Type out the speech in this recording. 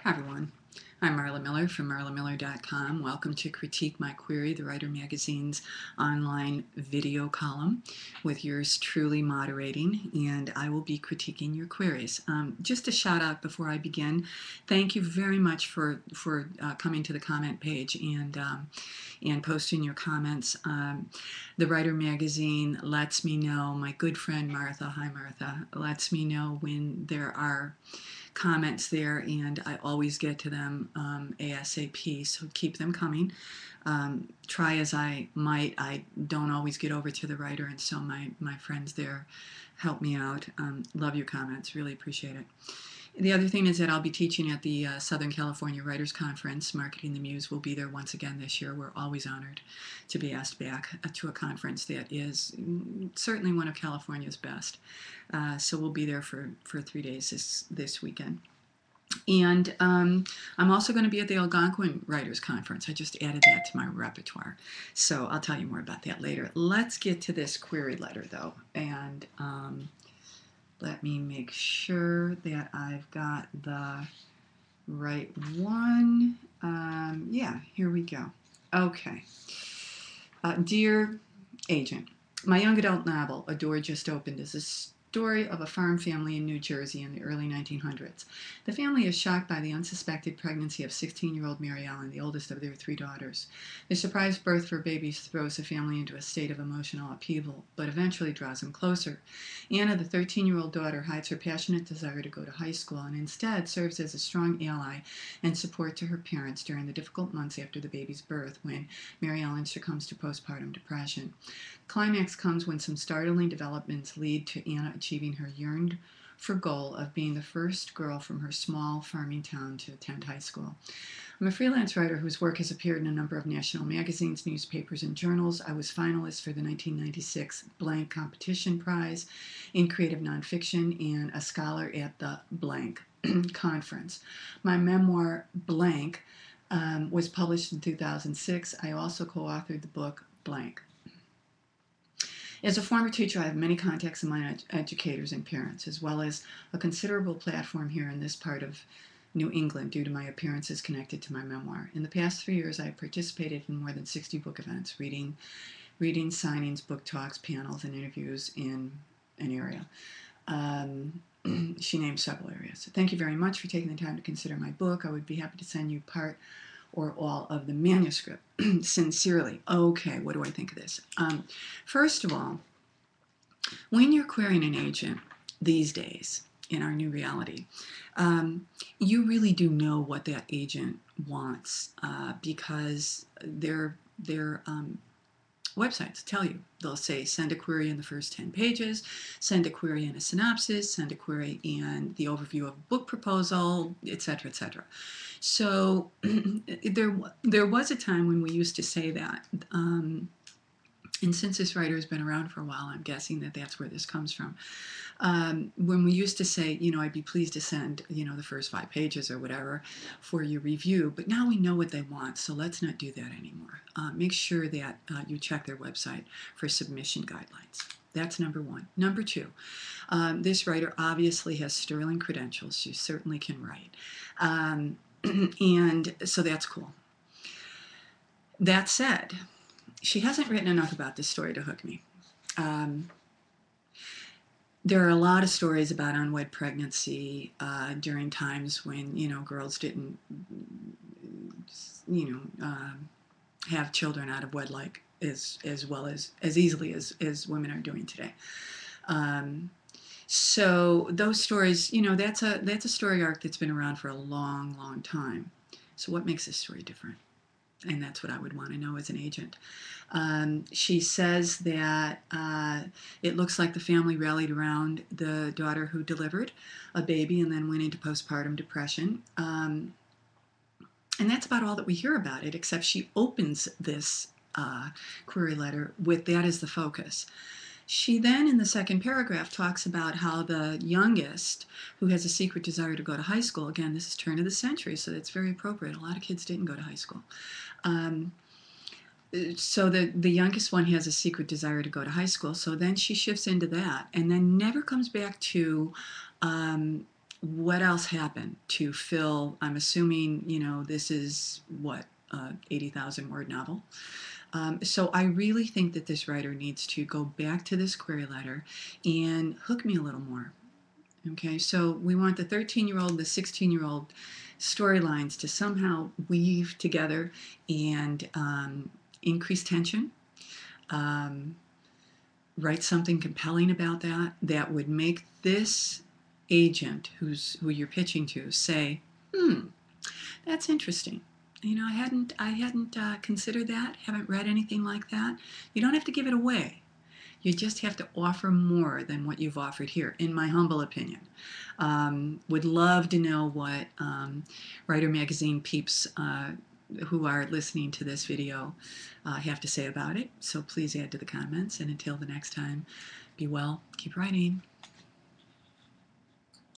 Hi everyone, I'm Marla Miller from marlamiller.com. Welcome to Critique My Query, the Writer Magazine's online video column with yours truly moderating, and I will be critiquing your queries. Just a shout out before I begin, thank you very much for coming to the comment page and posting your comments. The Writer Magazine lets me know, my good friend Martha, hi Martha, lets me know when there are comments there, and I always get to them ASAP, so keep them coming. Try as I might, I don't always get over to the writer, and so my friends there help me out. Love your comments, really appreciate it. The other thing is that I'll be teaching at the Southern California Writers Conference. Marketing the Muse will be there once again this year. We're always honored to be asked back to a conference that is certainly one of California's best. So we'll be there for 3 days this weekend. And I'm also going to be at the Algonquin Writers Conference. I just added that to my repertoire. So I'll tell you more about that later. Let's get to this query letter, though. And let me make sure that I've got the right one. Yeah, here we go. Okay. Dear Agent, my young adult novel, A Door Just Opened, is a story of a farm family in New Jersey in the early 1900s. The family is shocked by the unsuspected pregnancy of 16-year-old Mary Ellen, the oldest of their 3 daughters. The surprise birth for babies throws the family into a state of emotional upheaval, but eventually draws them closer. Anna, the 13-year-old daughter, hides her passionate desire to go to high school and instead serves as a strong ally and support to her parents during the difficult months after the baby's birth, when Mary Ellen succumbs to postpartum depression. Climax comes when some startling developments lead to Anna achieving her yearned-for goal of being the first girl from her small farming town to attend high school. I'm a freelance writer whose work has appeared in a number of national magazines, newspapers, and journals. I was finalist for the 1996 Blank Competition Prize in Creative Nonfiction and a scholar at the Blank Conference. My memoir, Blank, was published in 2006. I also co-authored the book, Blank. As a former teacher, I have many contacts among educators and parents, as well as a considerable platform here in this part of New England due to my appearances connected to my memoir. In the past 3 years, I have participated in more than 60 book events, reading signings, book talks, panels, and interviews in an area. She named several areas. Thank you very much for taking the time to consider my book. I would be happy to send you part or all of the manuscript. Sincerely. Okay, what do I think of this? First of all, when you're querying an agent these days, in our new reality, you really do know what that agent wants because their websites tell you. They'll say send a query in the first 10 pages, send a query in a synopsis, send a query in the overview of a book proposal, etc., etc. So there was a time when we used to say that. And since this writer has been around for a while, I'm guessing that that's where this comes from. When we used to say, I'd be pleased to send, the first 5 pages or whatever for your review, but now we know what they want, so let's not do that anymore. Make sure that you check their website for submission guidelines. That's number one. Number two, this writer obviously has sterling credentials. She certainly can write. And so that's cool. That said, she hasn't written enough about this story to hook me. There are a lot of stories about unwed pregnancy during times when, girls didn't, have children out of wedlock as well as easily as women are doing today. So those stories, that's a story arc that's been around for a long, long time. So what makes this story different? And that's what I would want to know as an agent. She says that it looks like the family rallied around the daughter who delivered a baby and then went into postpartum depression. And that's about all that we hear about it, except she opens this query letter with that as the focus. She then, in the second paragraph, talks about how the youngest, who has a secret desire to go to high school, again, this is turn of the century, so that's very appropriate. A lot of kids didn't go to high school. So the youngest one has a secret desire to go to high school, so then she shifts into that and then never comes back to what else happened to fill, I'm assuming, this is what, 80,000 word novel. So I really think that this writer needs to go back to this query letter and hook me a little more. Okay, so we want the 13-year-old, the 16-year-old storylines to somehow weave together and increase tension. Um, Write something compelling about that would make this agent who you're pitching to say, that's interesting. I hadn't considered that. Haven't read anything like that. You don't have to give it away. You just have to offer more than what you've offered here, in my humble opinion. Would love to know what Writer Magazine peeps who are listening to this video have to say about it. So please add to the comments. And until the next time, be well, keep writing.